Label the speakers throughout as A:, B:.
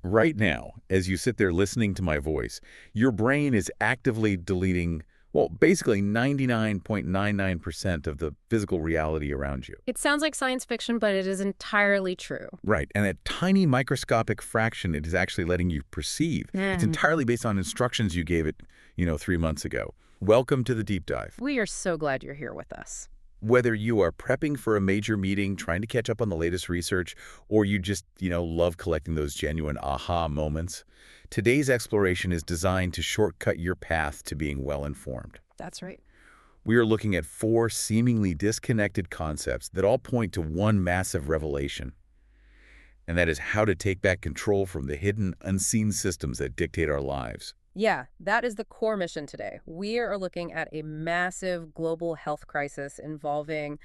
A: Right now, as you sit there listening to my voice, your brain is actively deleting, well, basically 99.99% of the physical reality around you.
B: It sounds like science fiction, but it is entirely true.
A: Right, and that tiny microscopic fraction it is actually letting you perceive. It's entirely based on instructions you gave it, 3 months ago. Welcome to the deep dive.
B: We are so glad you're here with us.
A: Whether you are prepping for a major meeting, trying to catch up on the latest research, or you just, love collecting those genuine aha moments, today's exploration is designed to shortcut your path to being well-informed.
B: That's right.
A: We are looking at 4 seemingly disconnected concepts that all point to one massive revelation, and that is how to take back control from the hidden, unseen systems that dictate our lives.
B: Yeah, that is the core mission today. We are looking at a massive global health crisis involving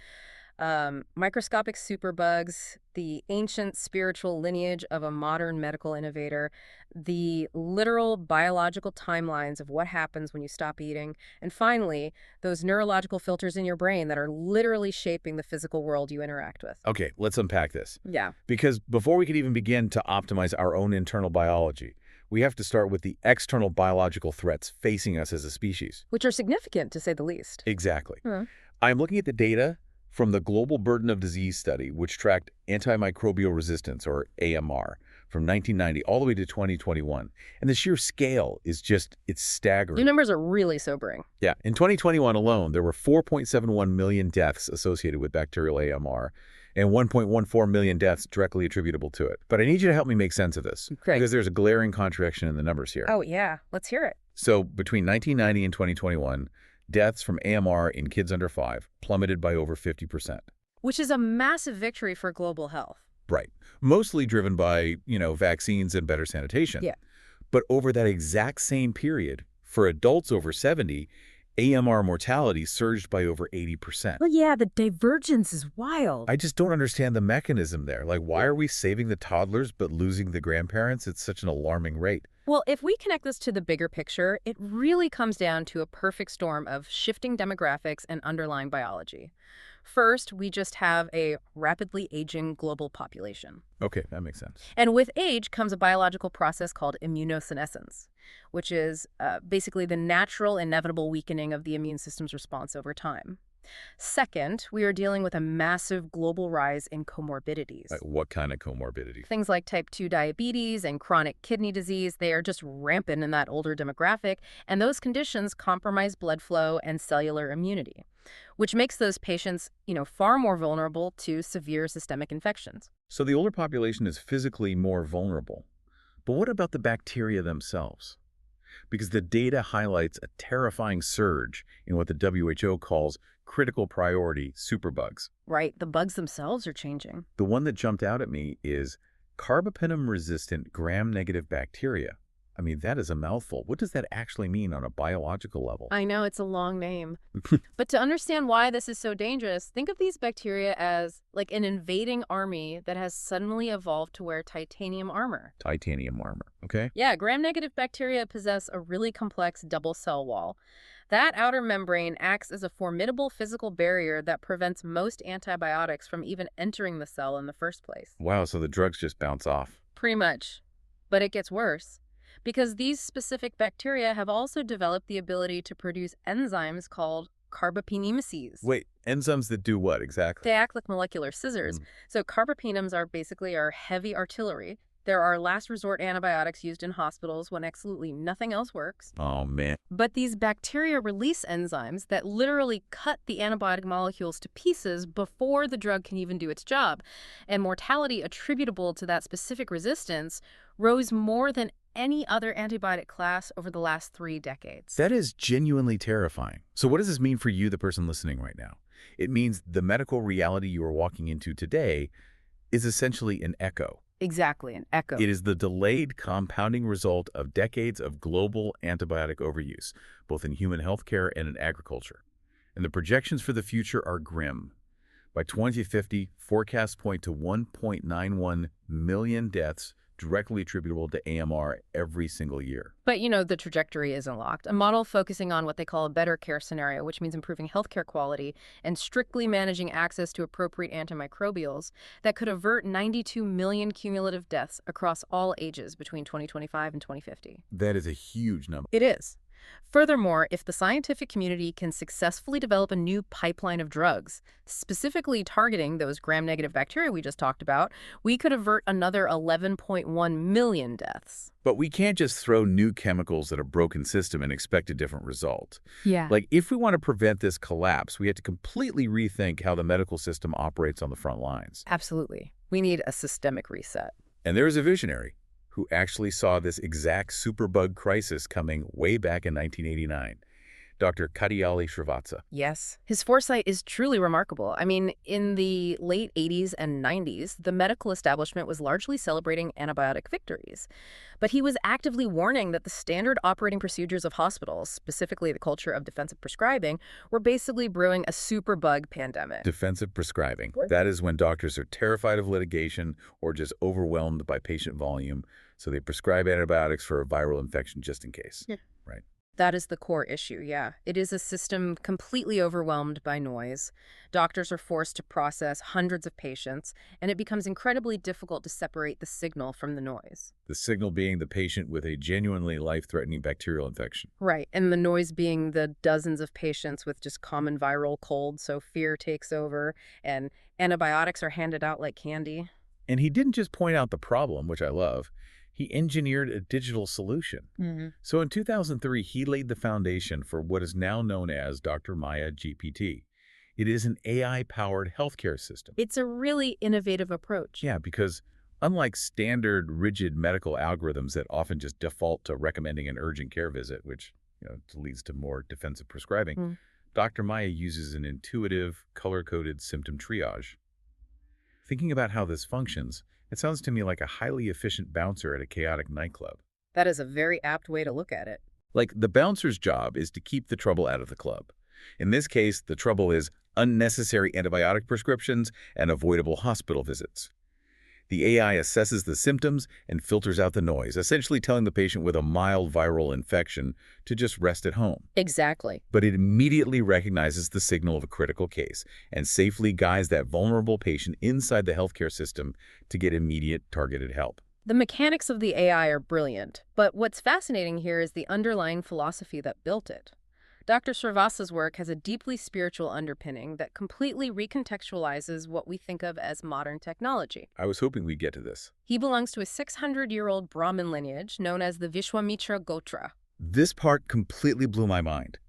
B: microscopic superbugs, the ancient spiritual lineage of a modern medical innovator, the literal biological timelines of what happens when you stop eating, and finally, those neurological filters in your brain that are literally shaping the physical world you interact with.
A: Okay, let's unpack this.
B: Yeah.
A: Because before we could even begin to optimize our own internal biology, we have to start with the external biological threats facing us as a species.
B: Which are significant, to say the least.
A: Exactly.
B: Hmm.
A: I'm looking at the data from the Global Burden of Disease study, which tracked antimicrobial resistance, or AMR, from 1990 all the way to 2021. And the sheer scale is it's staggering.
B: Your numbers are really sobering.
A: Yeah. In 2021 alone, there were 4.71 million deaths associated with bacterial AMR, and 1.14 million deaths directly attributable to it. But I need you to help me make sense of this,
B: Great.
A: because there's a glaring contradiction in the numbers here.
B: Oh, yeah. Let's hear it.
A: So between 1990 and 2021, deaths from AMR in kids under 5 plummeted by over 50%.
B: Which is a massive victory for global health.
A: Right. Mostly driven by, vaccines and better sanitation.
B: Yeah.
A: But over that exact same period, for adults over 70, AMR mortality surged by over 80%.
B: Well, yeah, the divergence is wild.
A: I just don't understand the mechanism there. Like, why are we saving the toddlers but losing the grandparents at such an alarming rate?
B: Well, if we connect this to the bigger picture, it really comes down to a perfect storm of shifting demographics and underlying biology. First, we just have a rapidly aging global population.
A: Okay, that makes sense.
B: And with age comes a biological process called immunosenescence, which is basically the natural, inevitable weakening of the immune system's response over time. Second, we are dealing with a massive global rise in comorbidities.
A: Like, what kind of comorbidity?
B: Things like type 2 diabetes and chronic kidney disease, they are just rampant in that older demographic, and those conditions compromise blood flow and cellular immunity, which makes those patients, far more vulnerable to severe systemic infections.
A: So the older population is physically more vulnerable. But what about the bacteria themselves? Because the data highlights a terrifying surge in what the WHO calls critical priority superbugs.
B: Right, the bugs themselves are changing.
A: The one that jumped out at me is carbapenem-resistant gram-negative bacteria. I mean, that is a mouthful. What does that actually mean on a biological level?
B: I know, it's a long name. But to understand why this is so dangerous, think of these bacteria as like an invading army that has suddenly evolved to wear titanium armor.
A: Titanium armor, okay?
B: Yeah, gram-negative bacteria possess a really complex double cell wall. That outer membrane acts as a formidable physical barrier that prevents most antibiotics from even entering the cell in the first place.
A: Wow, so the drugs just bounce off.
B: Pretty much. But it gets worse, because these specific bacteria have also developed the ability to produce enzymes called carbapenemases.
A: Wait, enzymes that do what exactly?
B: They act like molecular scissors. So carbapenems are basically our heavy artillery. There are last resort antibiotics used in hospitals when absolutely nothing else works.
A: Oh, man.
B: But these bacteria release enzymes that literally cut the antibiotic molecules to pieces before the drug can even do its job. And mortality attributable to that specific resistance rose more than any other antibiotic class over the last 3 decades.
A: That is genuinely terrifying. So what does this mean for you, the person listening right now? It means the medical reality you are walking into today is essentially an echo.
B: Exactly, an echo.
A: It is the delayed compounding result of decades of global antibiotic overuse, both in human healthcare and in agriculture. And the projections for the future are grim. By 2050, forecasts point to 1.91 million deaths directly attributable to AMR every single year.
B: But, the trajectory isn't locked. A model focusing on what they call a better care scenario, which means improving healthcare quality and strictly managing access to appropriate antimicrobials, that could avert 92 million cumulative deaths across all ages between 2025 and 2050.
A: That is a huge number.
B: It is. Furthermore, if the scientific community can successfully develop a new pipeline of drugs, specifically targeting those gram-negative bacteria we just talked about, we could avert another 11.1 million deaths.
A: But we can't just throw new chemicals at a broken system and expect a different result.
B: Yeah.
A: Like, if we want to prevent this collapse, we have to completely rethink how the medical system operates on the front lines.
B: Absolutely. We need a systemic reset.
A: And there is a visionary who actually saw this exact superbug crisis coming way back in 1989, Dr. Katyali Srivatsa.
B: Yes. His foresight is truly remarkable. I mean, in the late 80s and 90s, the medical establishment was largely celebrating antibiotic victories. But he was actively warning that the standard operating procedures of hospitals, specifically the culture of defensive prescribing, were basically brewing a superbug pandemic.
A: Defensive prescribing. That is when doctors are terrified of litigation or just overwhelmed by patient volume, so they prescribe antibiotics for a viral infection just in case.
B: Yeah.
A: Right.
B: That is the core issue, yeah. It is a system completely overwhelmed by noise. Doctors are forced to process hundreds of patients, and it becomes incredibly difficult to separate the signal from the noise.
A: The signal being the patient with a genuinely life-threatening bacterial infection.
B: Right, and the noise being the dozens of patients with just common viral colds, so fear takes over, and antibiotics are handed out like candy.
A: And he didn't just point out the problem, which I love. He engineered a digital solution.
B: Mm-hmm.
A: So in 2003, he laid the foundation for what is now known as Dr. Maya GPT. It is an AI-powered healthcare system.
B: It's a really innovative approach.
A: Yeah, because unlike standard rigid medical algorithms that often just default to recommending an urgent care visit, which leads to more defensive prescribing, Dr. Maya uses an intuitive, color-coded symptom triage. Thinking about how this functions, it sounds to me like a highly efficient bouncer at a chaotic nightclub.
B: That is a very apt way to look at it.
A: Like, the bouncer's job is to keep the trouble out of the club. In this case, the trouble is unnecessary antibiotic prescriptions and avoidable hospital visits. The AI assesses the symptoms and filters out the noise, essentially telling the patient with a mild viral infection to just rest at home.
B: Exactly.
A: But it immediately recognizes the signal of a critical case and safely guides that vulnerable patient inside the healthcare system to get immediate, targeted help.
B: The mechanics of the AI are brilliant, but what's fascinating here is the underlying philosophy that built it. Dr. Srivatsa's work has a deeply spiritual underpinning that completely recontextualizes what we think of as modern technology.
A: I was hoping we'd get to this.
B: He belongs to a 600-year-old Brahmin lineage known as the Vishwamitra Gotra.
A: This part completely blew my mind.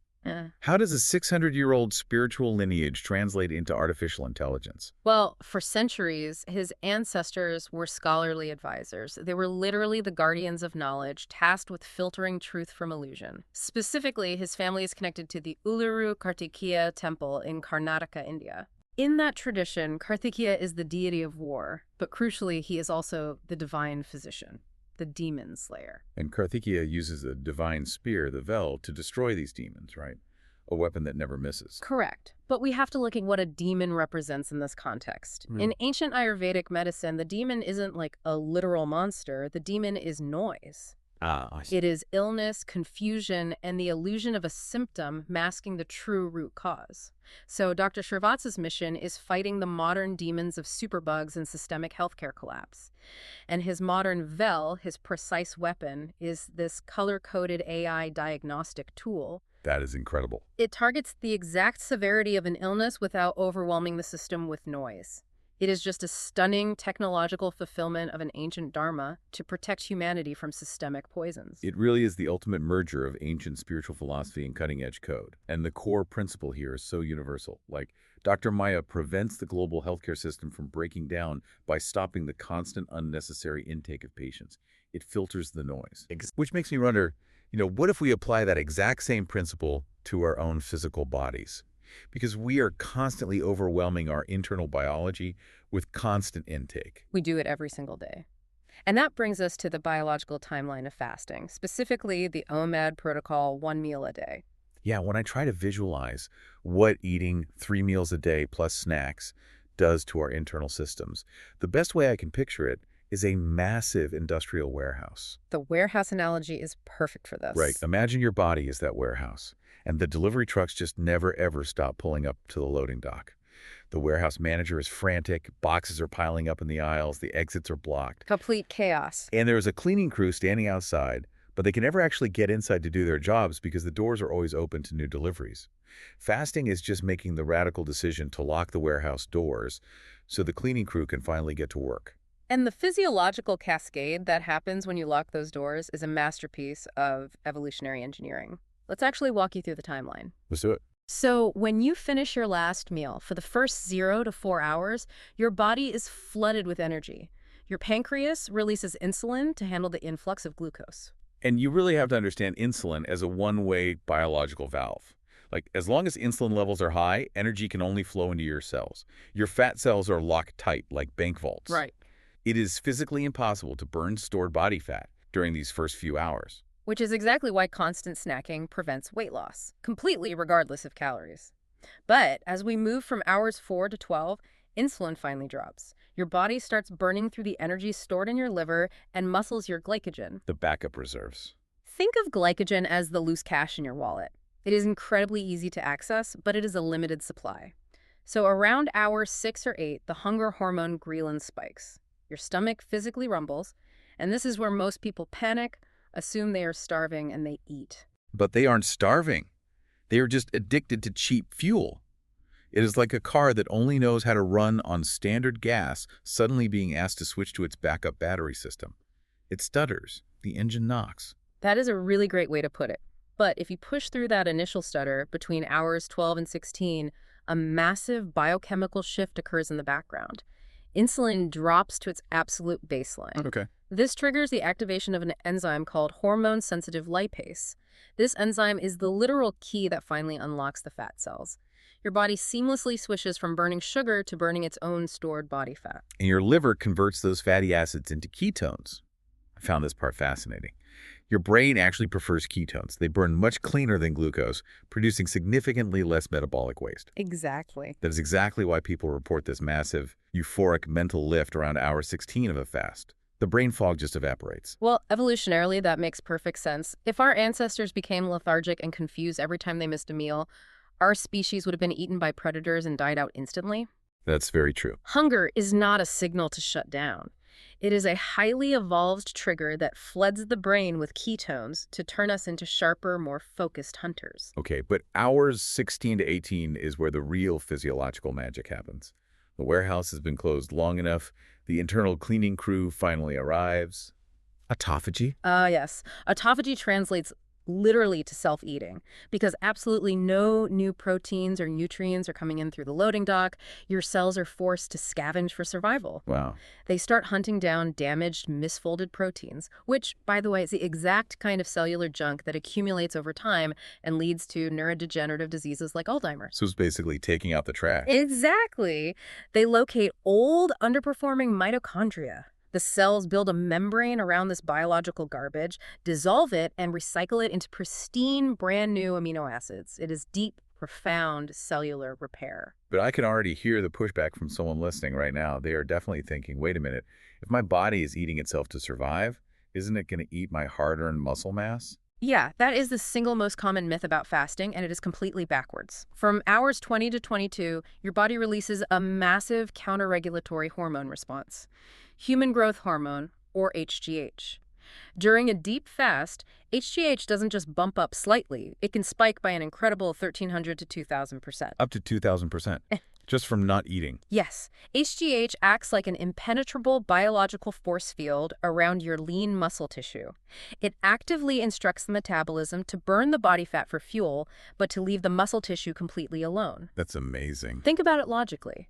A: How does a 600-year-old spiritual lineage translate into artificial intelligence?
B: Well, for centuries, his ancestors were scholarly advisors. They were literally the guardians of knowledge, tasked with filtering truth from illusion. Specifically, his family is connected to the Uluru Kartikeya temple in Karnataka, India. In that tradition, Kartikeya is the deity of war, but crucially, he is also the divine physician, the demon slayer.
A: And Kartikeya uses the divine spear, the Vel, to destroy these demons, right? A weapon that never misses.
B: Correct. But we have to look at what a demon represents in this context. In ancient Ayurvedic medicine, the demon isn't like a literal monster. The demon is noise.
A: I see.
B: It is illness, confusion, and the illusion of a symptom masking the true root cause. So Dr. Srivatsa's mission is fighting the modern demons of superbugs and systemic healthcare collapse. And his modern Vel, his precise weapon, is this color-coded AI diagnostic tool.
A: That is incredible.
B: It targets the exact severity of an illness without overwhelming the system with noise. It is just a stunning technological fulfillment of an ancient dharma to protect humanity from systemic poisons.
A: It really is the ultimate merger of ancient spiritual philosophy and cutting-edge code. And the core principle here is so universal. Like, Dr. Maya prevents the global healthcare system from breaking down by stopping the constant unnecessary intake of patients. It filters the noise. Which makes me wonder, what if we apply that exact same principle to our own physical bodies? Because we are constantly overwhelming our internal biology with constant intake.
B: We do it every single day. And that brings us to the biological timeline of fasting, specifically the OMAD protocol, 1 meal a day.
A: Yeah, when I try to visualize what eating 3 meals a day plus snacks does to our internal systems, the best way I can picture it is a massive industrial warehouse.
B: The warehouse analogy is perfect for
A: Right.
B: this.
A: Imagine your body is that warehouse, and the delivery trucks just never ever stop pulling up to the loading dock. The warehouse manager is frantic, boxes are piling up in the aisles, the exits are blocked.
B: Complete chaos.
A: And there is a cleaning crew standing outside, but they can never actually get inside to do their jobs because the doors are always open to new deliveries. Fasting is just making the radical decision to lock the warehouse doors so the cleaning crew can finally get to work.
B: And the physiological cascade that happens when you lock those doors is a masterpiece of evolutionary engineering. Let's actually walk you through the timeline.
A: Let's do it.
B: So when you finish your last meal, for the first 0 to 4 hours, your body is flooded with energy. Your pancreas releases insulin to handle the influx of glucose.
A: And you really have to understand insulin as a one-way biological valve. Like, as long as insulin levels are high, energy can only flow into your cells. Your fat cells are locked tight, like bank vaults.
B: Right.
A: It is physically impossible to burn stored body fat during these first few hours.
B: Which is exactly why constant snacking prevents weight loss, completely regardless of calories. But as we move from hours 4 to 12, insulin finally drops. Your body starts burning through the energy stored in your liver and muscles your glycogen.
A: The backup reserves.
B: Think of glycogen as the loose cash in your wallet. It is incredibly easy to access, but it is a limited supply. So around hour 6 or 8, the hunger hormone ghrelin spikes. Your stomach physically rumbles, and this is where most people panic, assume they are starving, and they eat.
A: But they aren't starving. They are just addicted to cheap fuel. It is like a car that only knows how to run on standard gas suddenly being asked to switch to its backup battery system. It stutters. The engine knocks.
B: That is a really great way to put it. But if you push through that initial stutter between hours 12 and 16, a massive biochemical shift occurs in the background. Insulin drops to its absolute baseline.
A: Okay.
B: This triggers the activation of an enzyme called hormone-sensitive lipase. This enzyme is the literal key that finally unlocks the fat cells. Your body seamlessly switches from burning sugar to burning its own stored body fat.
A: And your liver converts those fatty acids into ketones. I found this part fascinating. Your brain actually prefers ketones. They burn much cleaner than glucose, producing significantly less metabolic waste.
B: Exactly.
A: That is exactly why people report this massive, euphoric mental lift around hour 16 of a fast. The brain fog just evaporates.
B: Well, evolutionarily, that makes perfect sense. If our ancestors became lethargic and confused every time they missed a meal, our species would have been eaten by predators and died out instantly.
A: That's very true.
B: Hunger is not a signal to shut down. It is a highly evolved trigger that floods the brain with ketones to turn us into sharper, more focused hunters.
A: Okay, but hours 16 to 18 is where the real physiological magic happens. The warehouse has been closed long enough. The internal cleaning crew finally arrives. Autophagy?
B: Yes. Autophagy translates literally to self-eating because absolutely no new proteins or nutrients are coming in through the loading dock. Your cells are forced to scavenge for survival.
A: Wow.
B: They start hunting down damaged, misfolded proteins, which, by the way, is the exact kind of cellular junk that accumulates over time and leads to neurodegenerative diseases like Alzheimer's.
A: So it's basically taking out the trash.
B: Exactly. They locate old, underperforming mitochondria. The cells build a membrane around this biological garbage, dissolve it, and recycle it into pristine, brand new amino acids. It is deep, profound cellular repair.
A: But I can already hear the pushback from someone listening right now. They are definitely thinking, wait a minute, if my body is eating itself to survive, isn't it going to eat my hard-earned muscle mass?
B: Yeah, that is the single most common myth about fasting, and it is completely backwards. From hours 20 to 22, your body releases a massive counter-regulatory hormone response. Human growth hormone, or HGH. During a deep fast, HGH doesn't just bump up slightly. It can spike by an incredible 1,300 to 2,000%.
A: Up to 2,000%, just from not eating.
B: Yes, HGH acts like an impenetrable biological force field around your lean muscle tissue. It actively instructs the metabolism to burn the body fat for fuel, but to leave the muscle tissue completely alone.
A: That's amazing.
B: Think about it logically.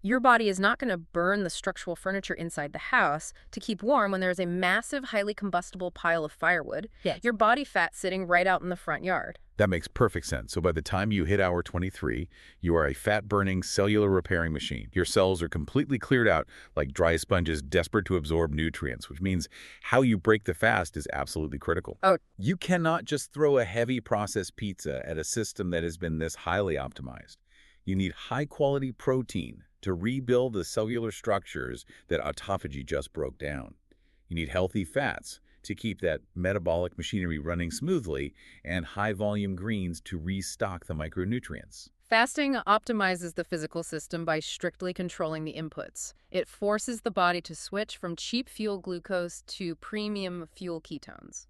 B: Your body is not going to burn the structural furniture inside the house to keep warm when there's a massive, highly combustible pile of firewood. Yes. Your body fat sitting right out in the front yard.
A: That makes perfect sense. So by the time you hit hour 23, you are a fat-burning, cellular repairing machine. Your cells are completely cleared out like dry sponges desperate to absorb nutrients, which means how you break the fast is absolutely critical.
B: Oh.
A: You cannot just throw a heavy processed pizza at a system that has been this highly optimized. You need high-quality protein, to rebuild the cellular structures that autophagy just broke down. You need healthy fats to keep that metabolic machinery running smoothly, and high-volume greens to restock the micronutrients.
B: Fasting optimizes the physical system by strictly controlling the inputs. It forces the body to switch from cheap fuel glucose to premium fuel ketones.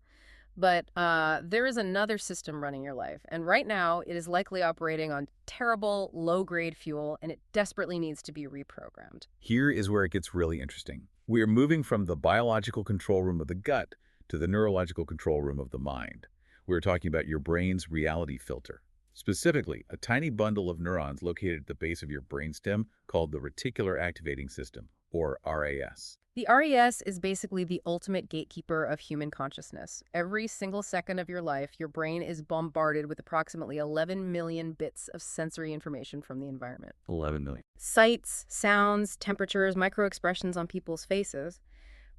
B: But there is another system running your life, and right now it is likely operating on terrible, low-grade fuel, and it desperately needs to be reprogrammed.
A: Here is where it gets really interesting. We are moving from the biological control room of the gut to the neurological control room of the mind. We're talking about your brain's reality filter. Specifically, a tiny bundle of neurons located at the base of your brainstem called the reticular activating system, or RAS.
B: The RES is basically the ultimate gatekeeper of human consciousness. Every single second of your life, your brain is bombarded with approximately 11 million bits of sensory information from the environment.
A: 11 million.
B: Sights, sounds, temperatures, microexpressions on people's faces.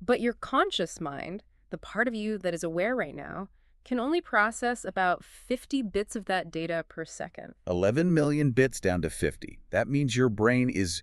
B: But your conscious mind, the part of you that is aware right now, can only process about 50 bits of that data per second.
A: 11 million bits down to 50. That means your brain is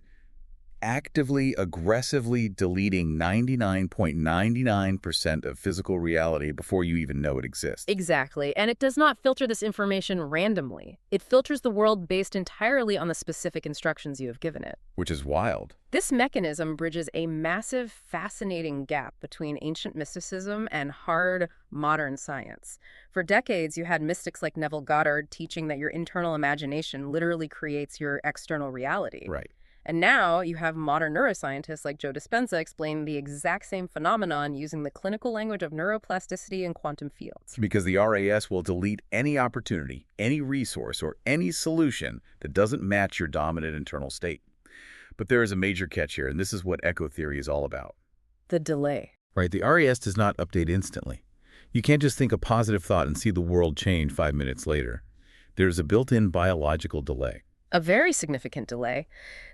A: actively, aggressively deleting 99.99% of physical reality before you even know it exists.
B: Exactly. And it does not filter this information randomly. It filters the world based entirely on the specific instructions you have given it.
A: Which is wild.
B: This mechanism bridges a massive, fascinating gap between ancient mysticism and hard, modern science. For decades, you had mystics like Neville Goddard teaching that your internal imagination literally creates your external reality.
A: Right.
B: And now you have modern neuroscientists like Joe Dispenza explain the exact same phenomenon using the clinical language of neuroplasticity and quantum fields.
A: Because the RAS will delete any opportunity, any resource, or any solution that doesn't match your dominant internal state. But there is a major catch here, and this is what echo theory is all about.
B: The delay.
A: Right, the RAS does not update instantly. You can't just think a positive thought and see the world change 5 minutes later. There's a built-in biological delay.
B: A very significant delay.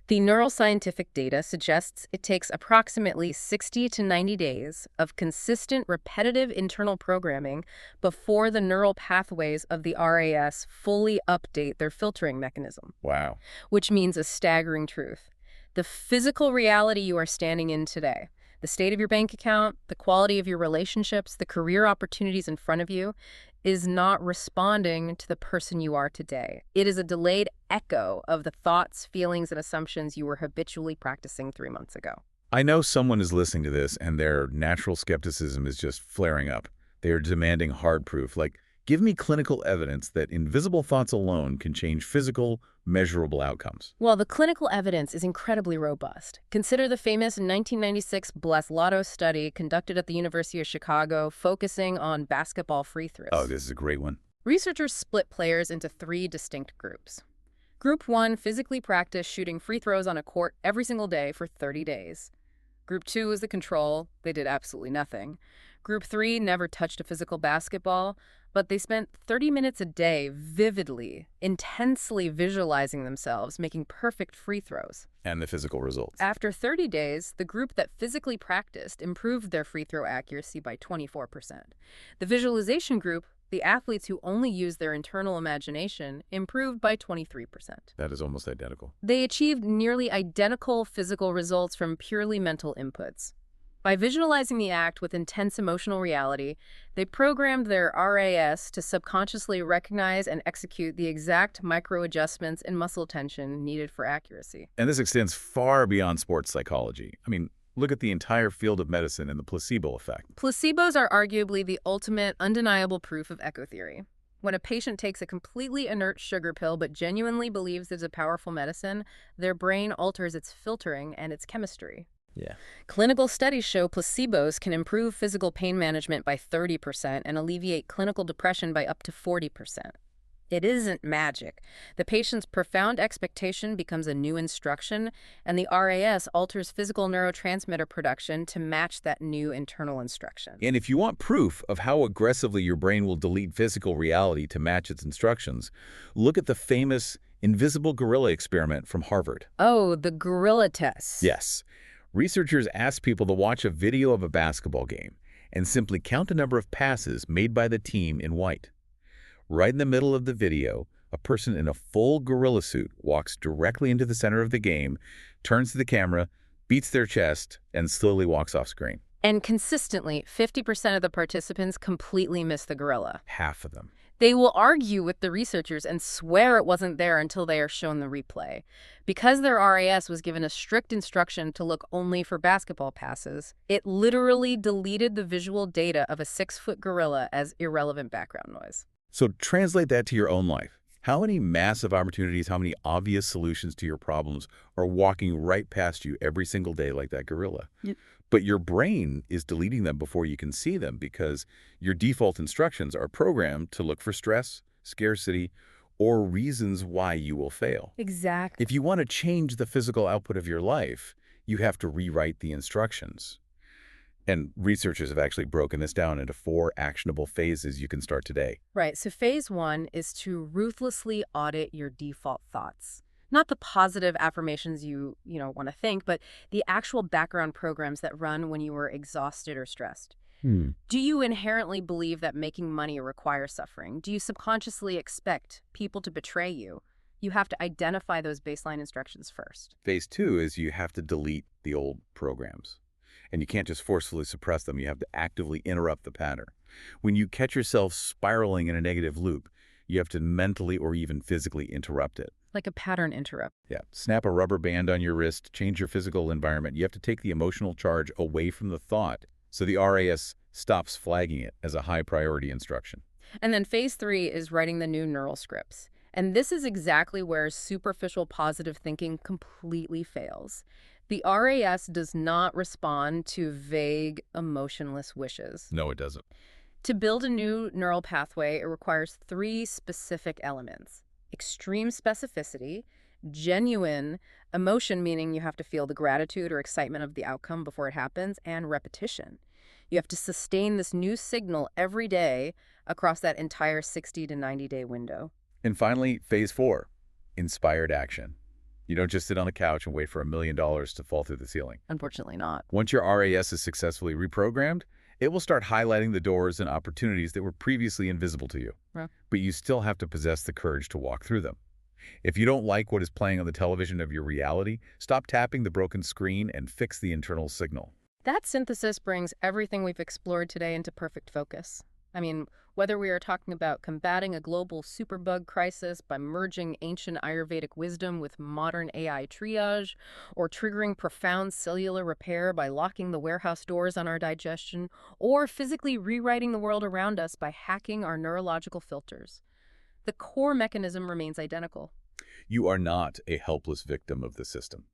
B: The neuroscientific data suggests it takes approximately 60 to 90 days of consistent, repetitive internal programming before the neural pathways of the RAS fully update their filtering mechanism.
A: Wow.
B: Which means a staggering truth. The physical reality you are standing in today, the state of your bank account, the quality of your relationships, the career opportunities in front of you, is not responding to the person you are today. It is a delayed echo of the thoughts, feelings, and assumptions you were habitually practicing 3 months ago.
A: I know someone is listening to this and their natural skepticism is just flaring up. They are demanding hard proof, like, give me clinical evidence that invisible thoughts alone can change physical, measurable outcomes.
B: Well, the clinical evidence is incredibly robust. Consider the famous 1996 Breslatto study conducted at the University of Chicago focusing on basketball free throws.
A: Oh, this is a great one.
B: Researchers split players into 3 distinct groups. Group 1 physically practiced shooting free throws on a court every single day for 30 days. Group 2 is the control. They did absolutely nothing. Group 3 never touched a physical basketball, but they spent 30 minutes a day vividly, intensely visualizing themselves making perfect free throws.
A: And the physical results.
B: After 30 days, the group that physically practiced improved their free throw accuracy by 24%. The visualization group, the athletes who only used their internal imagination, improved by 23%.
A: That is almost identical.
B: They achieved nearly identical physical results from purely mental inputs. By visualizing the act with intense emotional reality, they programmed their RAS to subconsciously recognize and execute the exact micro-adjustments in muscle tension needed for accuracy.
A: And this extends far beyond sports psychology. I mean, look at the entire field of medicine and the placebo effect.
B: Placebos are arguably the ultimate, undeniable proof of echo theory. When a patient takes a completely inert sugar pill but genuinely believes it's a powerful medicine, their brain alters its filtering and its chemistry.
A: Yeah.
B: Clinical studies show placebos can improve physical pain management by 30% and alleviate clinical depression by up to 40%. It isn't magic. The patient's profound expectation becomes a new instruction, and the RAS alters physical neurotransmitter production to match that new internal instruction.
A: And if you want proof of how aggressively your brain will delete physical reality to match its instructions, look at the famous invisible gorilla experiment from Harvard.
B: Oh, the gorilla test.
A: Yes. Researchers asked people to watch a video of a basketball game and simply count the number of passes made by the team in white. Right in the middle of the video, A person in a full gorilla suit walks directly into the center of the game, turns to the camera, beats their chest, and slowly walks off screen.
B: And consistently, 50% of the participants completely miss the gorilla.
A: Half of them.
B: They will argue with the researchers and swear it wasn't there until they are shown the replay. Because their RAS was given a strict instruction to look only for basketball passes, it literally deleted the visual data of a 6-foot gorilla as irrelevant background noise.
A: So translate that to your own life. How many massive opportunities, how many obvious solutions to your problems are walking right past you every single day like that gorilla?
B: Yep.
A: But your brain is deleting them before you can see them because your default instructions are programmed to look for stress, scarcity, or reasons why you will fail.
B: Exactly.
A: If you want to change the physical output of your life, you have to rewrite the instructions. And researchers have actually broken this down into 4 actionable phases you can start today.
B: Right. So phase 1 is to ruthlessly audit your default thoughts. Not the positive affirmations you want to think, but the actual background programs that run when you were exhausted or stressed. Do you inherently believe that making money requires suffering? Do you subconsciously expect people to betray you? You have to identify those baseline instructions first.
A: Phase 2 is you have to delete the old programs. And you can't just forcefully suppress them. You have to actively interrupt the pattern. When you catch yourself spiraling in a negative loop, you have to mentally or even physically interrupt it.
B: Like a pattern interrupt.
A: Yeah. Snap a rubber band on your wrist, change your physical environment. You have to take the emotional charge away from the thought so the RAS stops flagging it as a high priority instruction.
B: And then phase 3 is writing the new neural scripts. And this is exactly where superficial positive thinking completely fails. The RAS does not respond to vague, emotionless wishes.
A: No, it doesn't.
B: To build a new neural pathway, it requires 3 specific elements: extreme specificity, genuine emotion, meaning you have to feel the gratitude or excitement of the outcome before it happens, and repetition. You have to sustain this new signal every day across that entire 60 to 90-day window.
A: And finally, phase 4, inspired action. You don't just sit on a couch and wait for $1 million to fall through the ceiling.
B: Unfortunately not.
A: Once your RAS is successfully reprogrammed, it will start highlighting the doors and opportunities that were previously invisible to you.
B: Yeah.
A: But you still have to possess the courage to walk through them. If you don't like what is playing on the television of your reality, stop tapping the broken screen and fix the internal signal.
B: That synthesis brings everything we've explored today into perfect focus. I mean, whether we are talking about combating a global superbug crisis by merging ancient Ayurvedic wisdom with modern AI triage, or triggering profound cellular repair by locking the warehouse doors on our digestion, or physically rewriting the world around us by hacking our neurological filters, the core mechanism remains identical.
A: You are not a helpless victim of the system.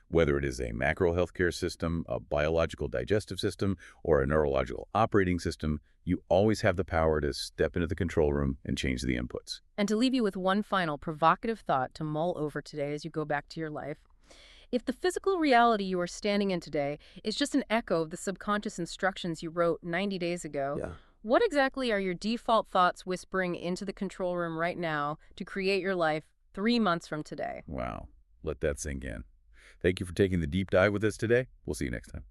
A: Whether it is a macro healthcare system, a biological digestive system, or a neurological operating system, you always have the power to step into the control room and change the inputs.
B: And to leave you with one final provocative thought to mull over today as you go back to your life: if the physical reality you are standing in today is just an echo of the subconscious instructions you wrote 90 days ago, what exactly are your default thoughts whispering into the control room right now to create your life 3 months from today?
A: Wow. Let that sink in. Thank you for taking the deep dive with us today. We'll see you next time.